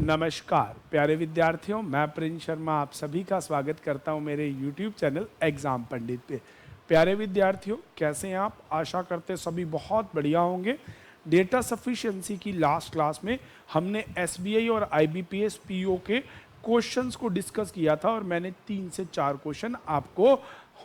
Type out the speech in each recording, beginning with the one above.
नमस्कार प्यारे विद्यार्थियों, मैं प्रिंस शर्मा आप सभी का स्वागत करता हूं मेरे YouTube चैनल एग्जाम पंडित पे। प्यारे विद्यार्थियों, कैसे हैं आप? आशा करते सभी बहुत बढ़िया होंगे। डेटा सफिशिएंसी की लास्ट क्लास में हमने SBI और IBPS PO के क्वेश्चंस को डिस्कस किया था और मैंने 3 से 4 क्वेश्चन आपको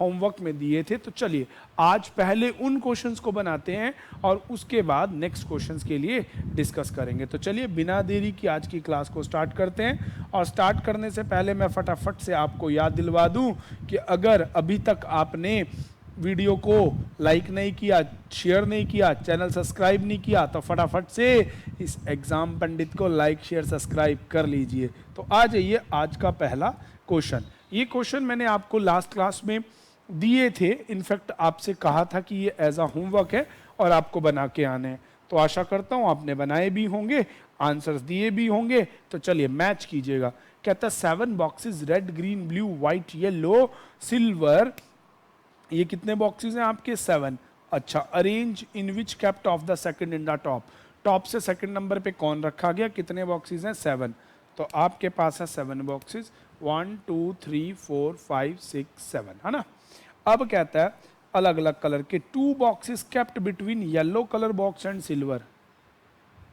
होमवर्क में दिए थे। तो चलिए आज पहले उन क्वेश्चंस को बनाते हैं और उसके बाद नेक्स्ट क्वेश्चंस के लिए डिस्कस करेंगे। तो चलिए बिना देरी की आज की क्लास को स्टार्ट करते हैं। और स्टार्ट करने से पहले मैं फटाफट से आपको याद दिलवा दूं कि अगर अभी तक आपने वीडियो को लाइक नहीं किया, शेयर नहीं किया, चैनल सब्सक्राइब नहीं किया तो फटाफट से इस एग्जाम पंडित को लाइक शेयर सब्सक्राइब कर लीजिए। तो आ जाइए आज का पहला क्वेश्चन। ये क्वेश्चन मैंने आपको लास्ट क्लास में दिए थे, इनफैक्ट आपसे कहा था कि ये एज अ होमवर्क है और आपको बना के आने हैं। तो आशा करता हूँ आपने बनाए भी होंगे, आंसर्स दिए भी होंगे। तो चलिए मैच कीजिएगा। कहता है 7 boxes red green blue white yellow silver. ये कितने बॉक्सेस हैं आपके? 7। अच्छा, arrange in which kept of the second in the top. Top से सेकंड नंबर पे कौन रखा गया? कितने बॉक्सेस हैं? 7। तो आपके पास है 7 बॉक्सेस, 1 2 3 4 5 6 7, है ना। अब कहता है अलग अलग कलर के 2 boxes kept between yellow colour box and silver.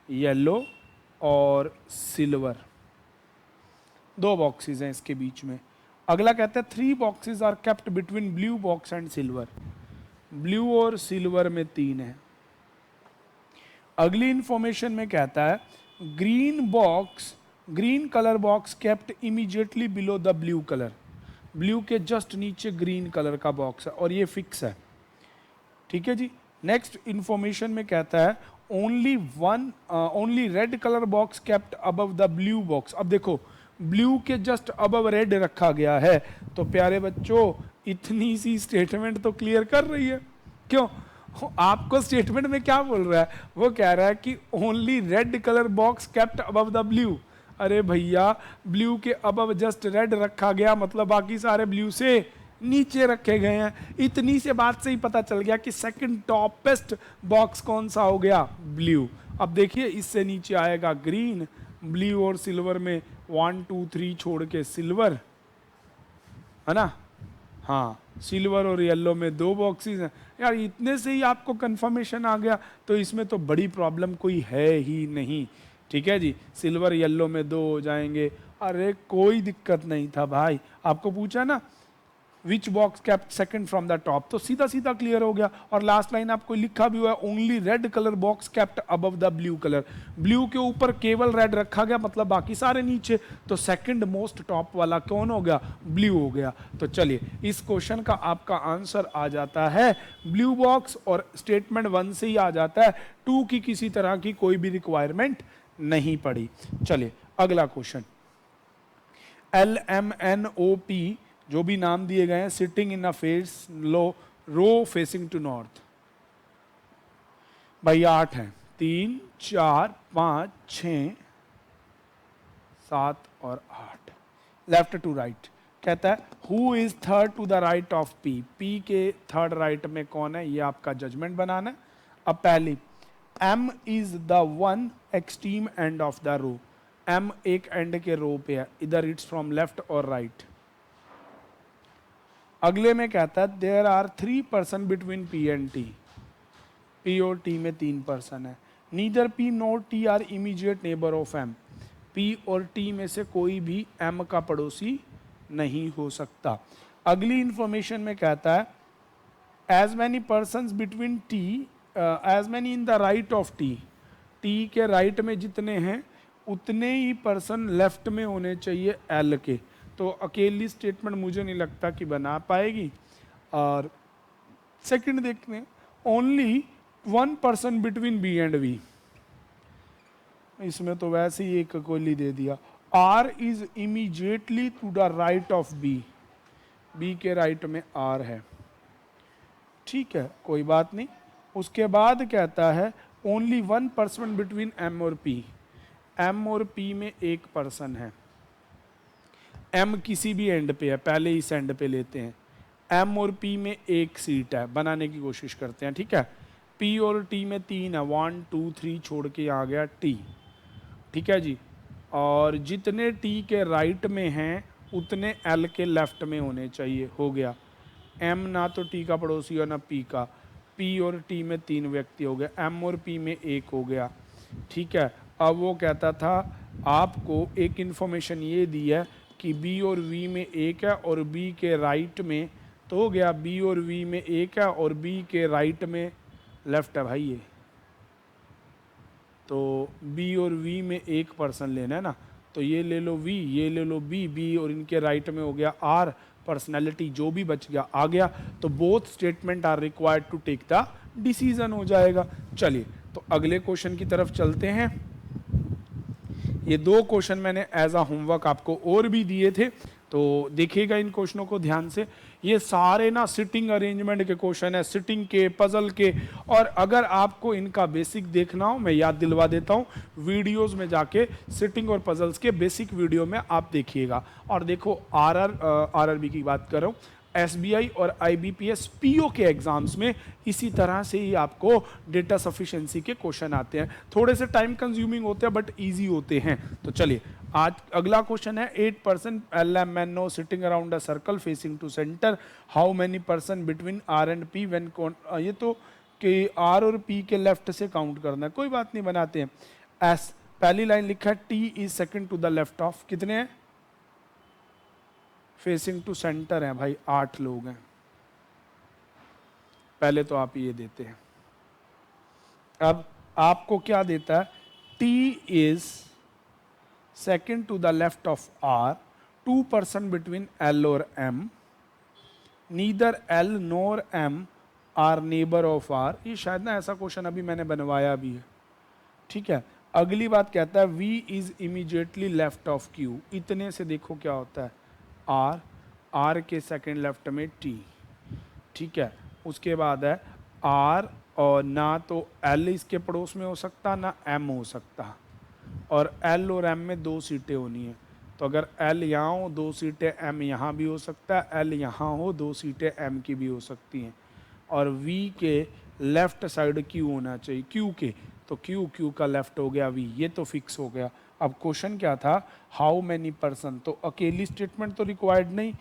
Yellow और सिल्वर 2 बॉक्सेस हैं इसके बीच में। अगला कहता है 3 boxes are kept between blue box and silver. Blue और सिल्वर में 3 है। अगली इंफॉर्मेशन में कहता है green colour box kept immediately below the blue colour. Blue के जस्ट नीचे ग्रीन कलर का बॉक्स है और ये फिक्स है। ठीक है जी। नेक्स्ट इंफॉर्मेशन में कहता है only red colour box kept above the blue box. अब देखो ब्लू के जस्ट अबव रेड रखा गया है। तो प्यारे बच्चों, इतनी सी स्टेटमेंट तो क्लियर कर रही है। क्यों? आपको स्टेटमेंट में क्या बोल रहा है? वो कह रहा है कि only red colour box kept above the blue. अरे भैया, ब्लू के अबव जस्ट रेड रखा गया मतलब बाकी सारे ब्लू से नीचे रखे गए हैं। इतनी से बात से ही पता चल गया कि सेकंड टॉपेस्ट बॉक्स कौन सा हो गया? ब्लू। अब देखिए इससे नीचे आएगा ग्रीन, ब्लू और सिल्वर में 1 2 3 छोड़ के सिल्वर, है ना। हाँ, सिल्वर और येलो में 2 बॉक्सेस हैं। यार इतने से ही आपको कंफर्मेशन आ गया, तो इसमें तो बड़ी प्रॉब्लम कोई है ही नहीं। ठीक है जी, सिल्वर येलो में 2 हो जाएंगे। अरे कोई दिक्कत नहीं था भाई। आपको पूछा ना which box kept second from the top, तो सीधा सीधा क्लियर हो गया। और लास्ट लाइन आपको लिखा भी हुआ है only red colour box kept above the blue colour. Blue के ऊपर केवल रेड रखा गया मतलब बाकी सारे नीचे। तो सेकंड मोस्ट टॉप वाला कौन हो गया? ब्लू हो गया। तो चलिए इस क्वेश्चन का आपका आंसर आ जाता है ब्लू बॉक्स, और स्टेटमेंट 1 से ही आ जाता है। 2 की किसी तरह की कोई भी रिक्वायरमेंट नहीं पड़ी। चलिए अगला क्वेश्चन। LMNOP जो भी नाम दिए गए हैं, sitting in a face row facing to north. भाई 8 हैं, 3 4 5 6 7 और 8, लेफ्ट टू राइट। कहता है who is third to the right of P. P के थर्ड राइट में कौन है? ये आपका जजमेंट बनाना है। अब पहली, M is the one extreme end of the row. M एक एंड के रो पे है, इधर इट्स फ्रॉम लेफ्ट और राइट। अगले में कहता है there are 3 person between P and T। P और T में 3 पर्सन है। Neither P nor T are immediate neighbour of M। P और T में से कोई भी M का पड़ोसी नहीं हो सकता। अगली इंफॉर्मेशन में कहता है as many person between T as many in the right of T। T के राइट में जितने हैं उतने ही पर्सन लेफ्ट में होने चाहिए L के। तो अकेली स्टेटमेंट मुझे नहीं लगता कि बना पाएगी। और सेकंड देखते हैं, only 1 person between B and V। इसमें तो वैसे ही एक कोली दे दिया। R is immediately to the right of B। B के राइट में R है। ठीक है, कोई बात नहीं। उसके बाद कहता है ओनली 1 पर्सन बिटवीन M और P। M और P में 1 पर्सन है। M किसी भी एंड पे है, पहले इस एंड पे लेते हैं। M और P में 1 सीट है, बनाने की कोशिश करते हैं। ठीक है, P और T में 3 है, 1 2 3 छोड़ के आ गया T। ठीक है जी। और जितने टी के राइट में हैं उतने एल के लेफ्ट में होने चाहिए। हो गया। एम ना तो टी का पड़ोसी और ना पी का। पी और टी में 3 व्यक्ति हो गए, एम और पी में 1 हो गया। ठीक है। अब वो कहता था आपको एक इन्फॉर्मेशन ये दी है कि बी और वी में 1 है और बी के राइट में, तो हो गया बी और वी में 1 है और बी के राइट में लेफ्ट है भाई ये। तो बी और वी में 1 पर्सन लेना है ना, तो ये ले लो वी, ये ले लो बी, बी और इनके राइट में हो गया आर। पर्सनैलिटी जो भी बच गया आ गया। तो both statement are required to take the decision हो जाएगा। चलिए तो अगले क्वेश्चन की तरफ चलते हैं। ये 2 क्वेश्चन मैंने एज अ होमवर्क आपको और भी दिए थे, तो देखिएगा इन क्वेश्चनों को ध्यान से। ये सारे ना सिटिंग अरेंजमेंट के क्वेश्चन है, सिटिंग के, पजल के। और अगर आपको इनका बेसिक देखना हो, मैं याद दिलवा देता हूँ, वीडियोस में जाके सिटिंग और पजल्स के बेसिक वीडियो में आप देखिएगा। और देखो आरआरबी की बात कर रहा हूँ, एसबीआई और आईबीपीएस पीओ के एग्जाम्स में इसी तरह से ही आपको डेटा सफिशिएंसी के क्वेश्चन आते हैं। थोड़े से टाइम कंज्यूमिंग होते हैं बट इजी होते हैं। तो चलिए आज अगला क्वेश्चन है 8% LMNO sitting around a circle facing to centre, how many person between R and P when ये तो कि आर और पी के लेफ्ट से काउंट करना है, कोई बात नहीं, बनाते हैं। एस पहली लाइन लिखा है T is second to the left of, कितने हैं फेसिंग टू सेंटर हैं भाई, 8 लोग हैं। पहले तो आप ये देते हैं। अब आपको क्या देता है, T is second to the left of R, 2 person between L और M, neither L nor M are neighbour of R। ये शायद ना ऐसा क्वेश्चन अभी मैंने बनवाया भी है। ठीक है। अगली बात कहता है V is immediately left of Q। इतने से देखो क्या होता है, R, R के सेकेंड लेफ्ट में T। ठीक है। उसके बाद है R और ना तो L इसके पड़ोस में हो सकता ना M हो सकता, और L और M में 2 सीटें होनी है। तो अगर L यहाँ हो 2 सीटें, M यहाँ भी हो सकता है, L यहाँ हो 2 सीटें M की भी हो सकती हैं। और V के लेफ्ट साइड Q होना चाहिए, Q के, तो Q का लेफ्ट हो गया V, ये तो फिक्स हो गया। अब क्वेश्चन क्या था, हाउ मैनी पर्सन, तो अकेली स्टेटमेंट तो रिक्वायर्ड नहीं,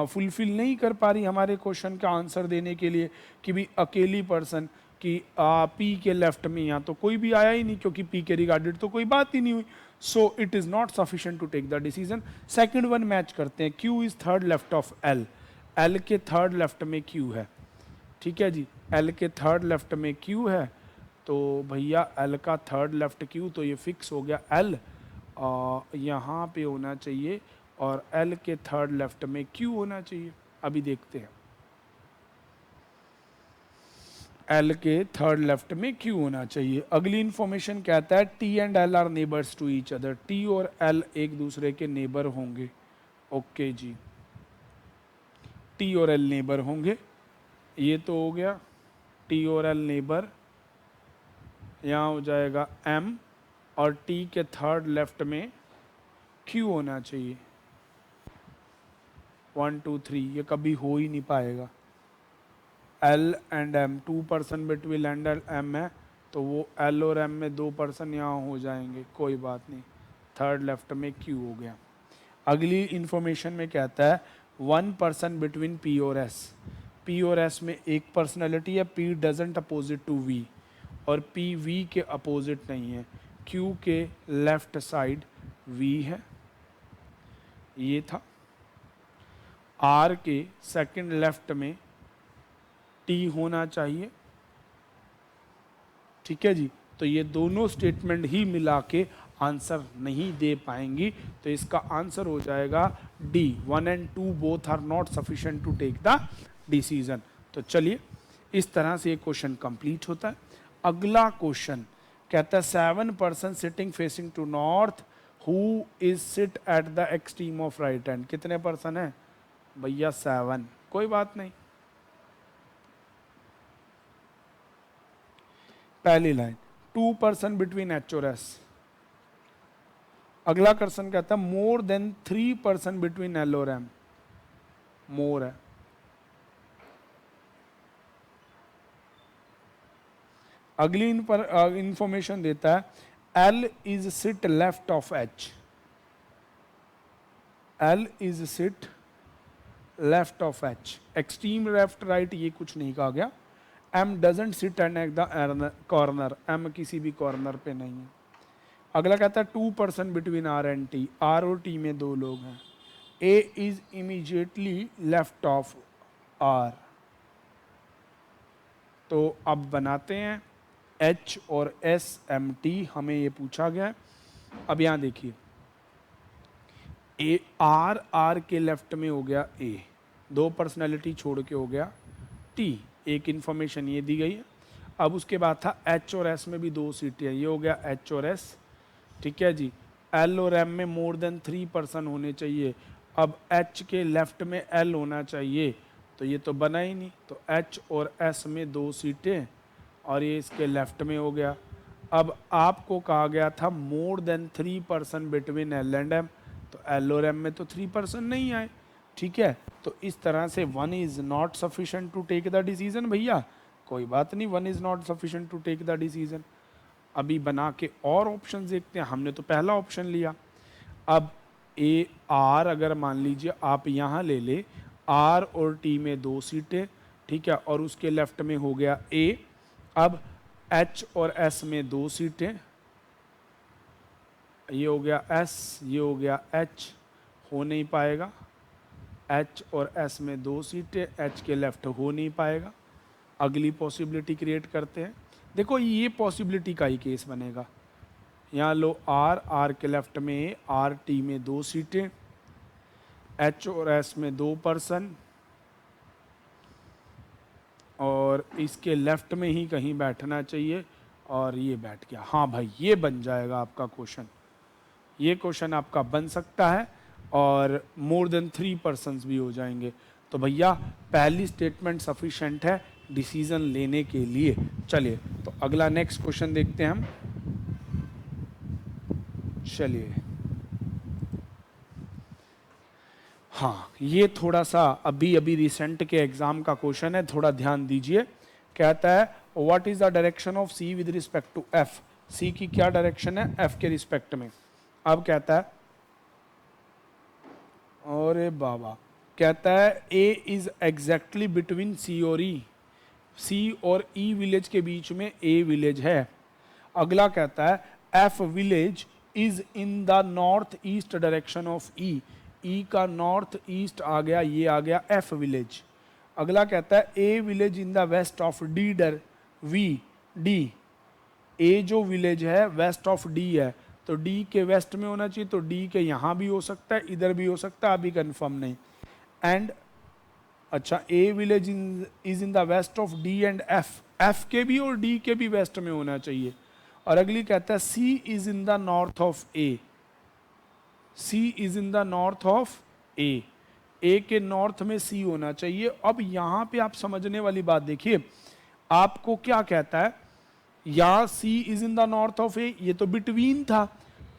फुलफिल नहीं कर पा रही हमारे क्वेश्चन का आंसर देने के लिए कि भी अकेली पर्सन कि पी के लेफ्ट में, यहाँ तो कोई भी आया ही नहीं क्योंकि पी के रिगार्डेड तो कोई बात ही नहीं हुई। So it is not sufficient to take the decision. Second one match करते हैं, Q is third left of L, L के थर्ड लेफ्ट में क्यू है। ठीक है जी, एल के थर्ड लेफ्ट में क्यू है, तो भैया एल का थर्ड लेफ्ट क्यू, तो ये फिक्स हो गया एल यहाँ पे होना चाहिए और एल के थर्ड लेफ्ट में क्यू होना चाहिए। अभी देखते हैं, एल के थर्ड लेफ्ट में क्यू होना चाहिए। अगली इंफॉर्मेशन कहता है T and L are neighbours to each other, T और एल एक दूसरे के नेबर होंगे। ओके जी, टी और एल नेबर होंगे, ये तो हो गया टी और एल नेबर। यहाँ हो जाएगा एम और टी के थर्ड लेफ्ट में क्यू होना चाहिए। 1 2 3 ये कभी हो ही नहीं पाएगा। L and M, 2 person between L and M है, तो वो एल और एम में 2 पर्सन यहाँ हो जाएंगे, कोई बात नहीं, थर्ड लेफ्ट में क्यू हो गया। अगली इंफॉर्मेशन में कहता है 1 पर्सन बिटवीन पी और एस, पी और एस में एक पर्सनैलिटी है, P doesn't opposite to V और पी वी के अपोजिट नहीं है, क्यू के लेफ्ट साइड वी है, ये था। आर के सेकंड लेफ्ट में टी होना चाहिए। ठीक है जी, तो ये दोनों स्टेटमेंट ही मिला के आंसर नहीं दे पाएंगी, तो इसका आंसर हो जाएगा D, 1 and 2 both are not sufficient to take the decision. तो चलिए इस तरह से ये क्वेश्चन कंप्लीट होता है। अगला क्वेश्चन कहता है 7 person sitting facing to north, who is sit at the extreme of right hand. कितने पर्सन है भैया, 7, कोई बात नहीं। पहली लाइन 2 पर्सन बिटवीन एच और एस। अगला क्वेश्चन कहता है more than 3 person between L और एम, मोर है। अगली इंफॉर्मेशन देता है L is sit left of H, L is sit left of H, extreme left right ये कुछ नहीं कहा गया। M doesn't sit at the corner, M किसी भी कॉर्नर पे नहीं है। अगला कहता है 2% between R and T, R और T में दो लोग हैं। A is immediately left of R, तो अब बनाते हैं H और S M T, हमें ये पूछा गया है। अब यहाँ देखिए ए आर, आर के लेफ्ट में हो गया ए, दो पर्सनैलिटी छोड़ के हो गया टी, एक इन्फॉर्मेशन ये दी गई है। अब उसके बाद था एच और एस में भी दो सीटें हैं, ये हो गया एच और एस, ठीक है जी। एल और एम में मोर देन 3% होने चाहिए। अब एच के लेफ्ट में एल होना चाहिए, तो ये तो बना ही नहीं, तो एच और एस में दो सीटें और ये इसके लेफ्ट में हो गया। अब आपको कहा गया था more than 3% between L and M, तो एल और एम में तो 3% नहीं आए, ठीक है। तो इस तरह से 1 is not sufficient to take the decision. भैया कोई बात नहीं, 1 is not sufficient to take the decision. अभी बना के और ऑप्शन देखते हैं, हमने तो पहला ऑप्शन लिया। अब ए आर अगर मान लीजिए आप यहाँ ले ले, आर और टी में दो सीटें, ठीक है, और उसके लेफ्ट में हो गया ए। अब एच और एस में दो सीटें, ये हो गया एस, ये हो गया एच, हो नहीं पाएगा। एच और एस में दो सीटें, एच के लेफ्ट हो नहीं पाएगा। अगली पॉसिबिलिटी क्रिएट करते हैं। देखो ये पॉसिबिलिटी का ही केस बनेगा। यहाँ लो आर, आर के लेफ्ट में आर, टी में दो सीटें, एच और एस में 2%, और इसके लेफ्ट में ही कहीं बैठना चाहिए, और ये बैठ गया। हाँ भाई ये बन जाएगा आपका क्वेश्चन, ये क्वेश्चन आपका बन सकता है, और मोर देन 3% भी हो जाएंगे। तो भैया पहली स्टेटमेंट सफिशेंट है डिसीजन लेने के लिए। चलिए तो अगला नेक्स्ट क्वेश्चन देखते हैं हम। चलिए हाँ, ये थोड़ा सा अभी अभी रिसेंट के एग्जाम का क्वेश्चन है, थोड़ा ध्यान दीजिए। कहता है what is the direction of C with respect to F, C की क्या डायरेक्शन है एफ के रिस्पेक्ट में। अब कहता है, अरे बाबा, कहता है ए इज एग्जैक्टली बिटवीन सी और ई, सी और ई विलेज के बीच में ए विलेज है। अगला कहता है F village is in the north east direction of E, E का नॉर्थ ईस्ट आ गया, ये आ गया एफ विलेज। अगला कहता है a village in the west of D डर वी डी, ए जो विलेज है वेस्ट ऑफ डी है, तो डी के वेस्ट में होना चाहिए, तो डी के यहाँ भी हो सकता है, इधर भी हो सकता है, अभी कंफर्म नहीं। एंड अच्छा a village is in the west of D and F, F के भी और डी के भी वेस्ट में होना चाहिए। और अगली कहता है C is in the north of A, C is in the north of A, A के नॉर्थ में सी होना चाहिए। अब यहाँ पे आप समझने वाली बात देखिए, आपको क्या कहता है, या C is in the north of A, ये तो बिटवीन था,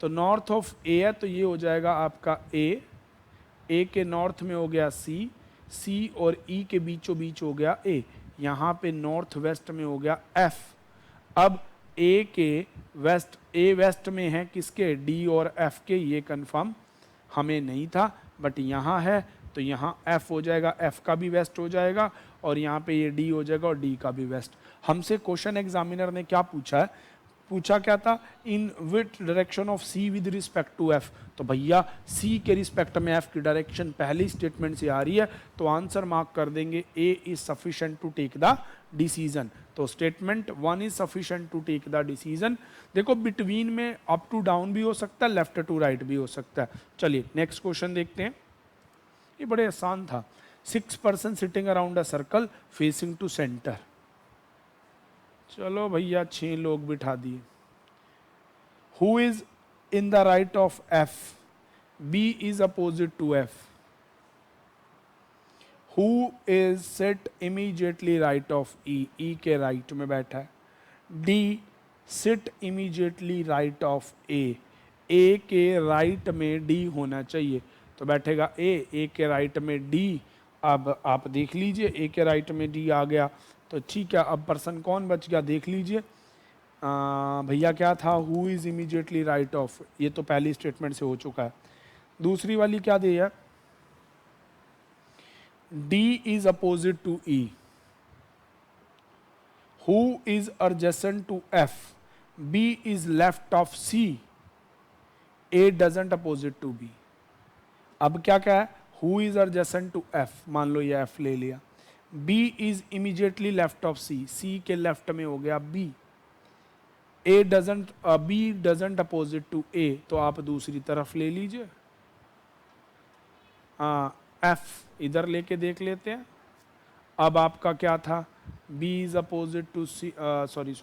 तो नॉर्थ ऑफ ए है, तो ये हो जाएगा आपका ए, ए के नॉर्थ में हो गया सी, सी और ई के बीचों बीच हो गया ए, यहाँ पे नॉर्थ वेस्ट में हो गया एफ। अब ए के वेस्ट, ए वेस्ट में है किसके, डी और एफ के, ये कंफर्म हमें नहीं था, बट यहाँ है, तो यहाँ एफ हो जाएगा, एफ का भी वेस्ट हो जाएगा, और यहाँ पे ये डी हो जाएगा और डी का भी वेस्ट। हमसे क्वेश्चन एग्जामिनर ने क्या पूछा है, पूछा क्या था, in which direction of C with respect to F, तो भैया सी के रिस्पेक्ट में एफ की डायरेक्शन पहली स्टेटमेंट से आ रही है, तो आंसर मार्क कर देंगे A is sufficient to take the decision. तो statement 1 is sufficient to take the decision. देखो बिटवीन में अप टू डाउन भी हो सकता है, लेफ्ट टू राइट भी हो सकता है। चलिए नेक्स्ट क्वेश्चन देखते हैं, ये बड़े आसान था। 6% sitting around a circle facing to centre, चलो भैया 6 लोग बिठा दिए। Who is in the right of F, B is opposite to F, who is sit immediately right of E, E के राइट में बैठा है। D sit immediately right of A, A के राइट में डी होना चाहिए, तो बैठेगा ए के राइट में डी। अब आप देख लीजिए ए के राइट में डी आ गया, तो ठीक है। अब पर्सन कौन बच गया देख लीजिए, भैया क्या था, who is immediately right of, ये तो पहली स्टेटमेंट से हो चुका है। दूसरी वाली क्या दी है, D is opposite to E. Who is adjacent to F? B is left of C. A doesn't opposite to B. अब क्या क्या है, Who is adjacent to F, मान लो ये F ले लिया. B is immediately left of C. C के left में हो गया B. B doesn't opposite to A, तो आप दूसरी तरफ ले लीजिए. F इधर लेके देख लेते हैं. अब आपका क्या था, B is opposite to C, sorry.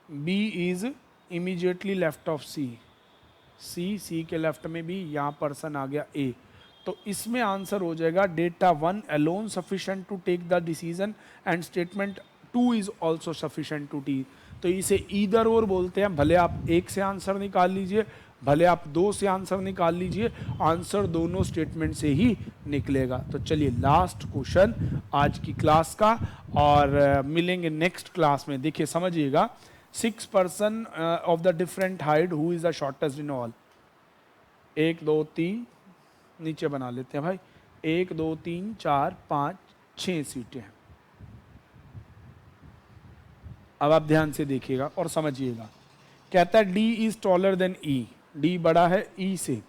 B is immediately left of C. C के लेफ्ट में भी, यहाँ पर्सन आ गया A. तो इसमें आंसर हो जाएगा data 1 alone sufficient to take the decision and statement 2 is also sufficient to T. तो इसे ईदर और बोलते हैं. भले आप 1 से आंसर निकाल लीजिए, भले आप 2 से आंसर निकाल लीजिए, आंसर दोनों स्टेटमेंट से ही निकलेगा. तो चलिए लास्ट क्वेश्चन आज की क्लास का, और मिलेंगे नेक्स्ट क्लास में. देखिए समझिएगा, 6 person of the different height, who is the shortest in all. 1 2 3 नीचे बना लेते हैं भाई. 1 2 3 4 5 6 सीटें हैं. अब आप ध्यान से देखिएगा और समझिएगा. कहता है D is taller than E. D बड़ा है E से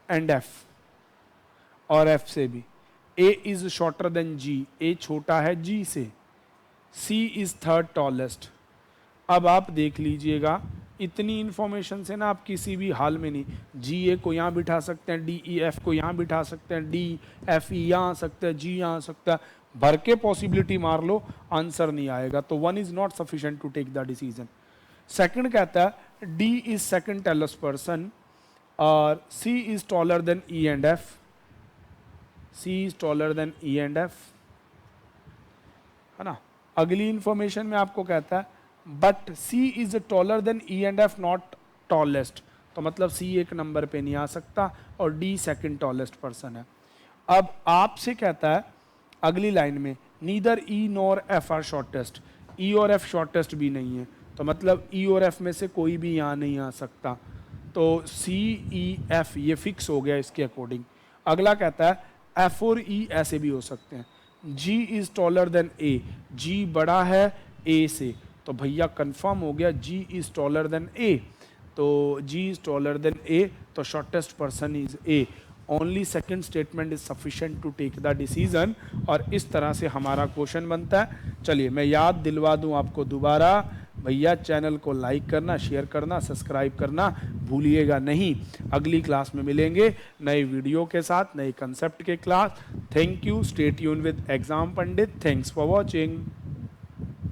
एंड F, और F से भी. A is shorter than G. A छोटा है G से. C is third tallest. अब आप देख लीजिएगा, इतनी इंफॉर्मेशन से ना आप किसी भी हाल में नहीं, G A को यहाँ बिठा सकते हैं, D E F को यहाँ बिठा सकते हैं, D F E यहाँ आ सकता है, G यहाँ आ सकता है. भर के पॉसिबिलिटी मार लो, आंसर नहीं आएगा. तो 1 is not sufficient to take the decision. Second कहता है D is second tallest person, और C is taller than E and F. C is taller than E and F, है ना. अगली इंफॉर्मेशन में आपको कहता है but C is taller than E and F not tallest. तो मतलब C एक नंबर पे नहीं आ सकता और D सेकंड टॉलेस्ट पर्सन है. अब आपसे कहता है अगली लाइन में, neither E nor F are shortest. E और F शॉर्टेस्ट भी नहीं है, तो मतलब E और F में से कोई भी यहाँ नहीं आ सकता. तो C E F ये फिक्स हो गया इसके अकॉर्डिंग. अगला कहता है F और E ऐसे भी हो सकते हैं. G is taller than A. G बड़ा है A से, तो भैया कंफर्म हो गया G is taller than A. तो G is taller than A, तो shortest person is A. Only second statement is sufficient to take the decision. और इस तरह से हमारा क्वेश्चन बनता है. चलिए मैं याद दिलवा दूं आपको दोबारा, भैया चैनल को लाइक करना, शेयर करना, सब्सक्राइब करना भूलिएगा नहीं. अगली क्लास में मिलेंगे नए वीडियो के साथ, नए कंसेप्ट के class. Thank you. Stay tune with exam Pandit. Thanks for watching.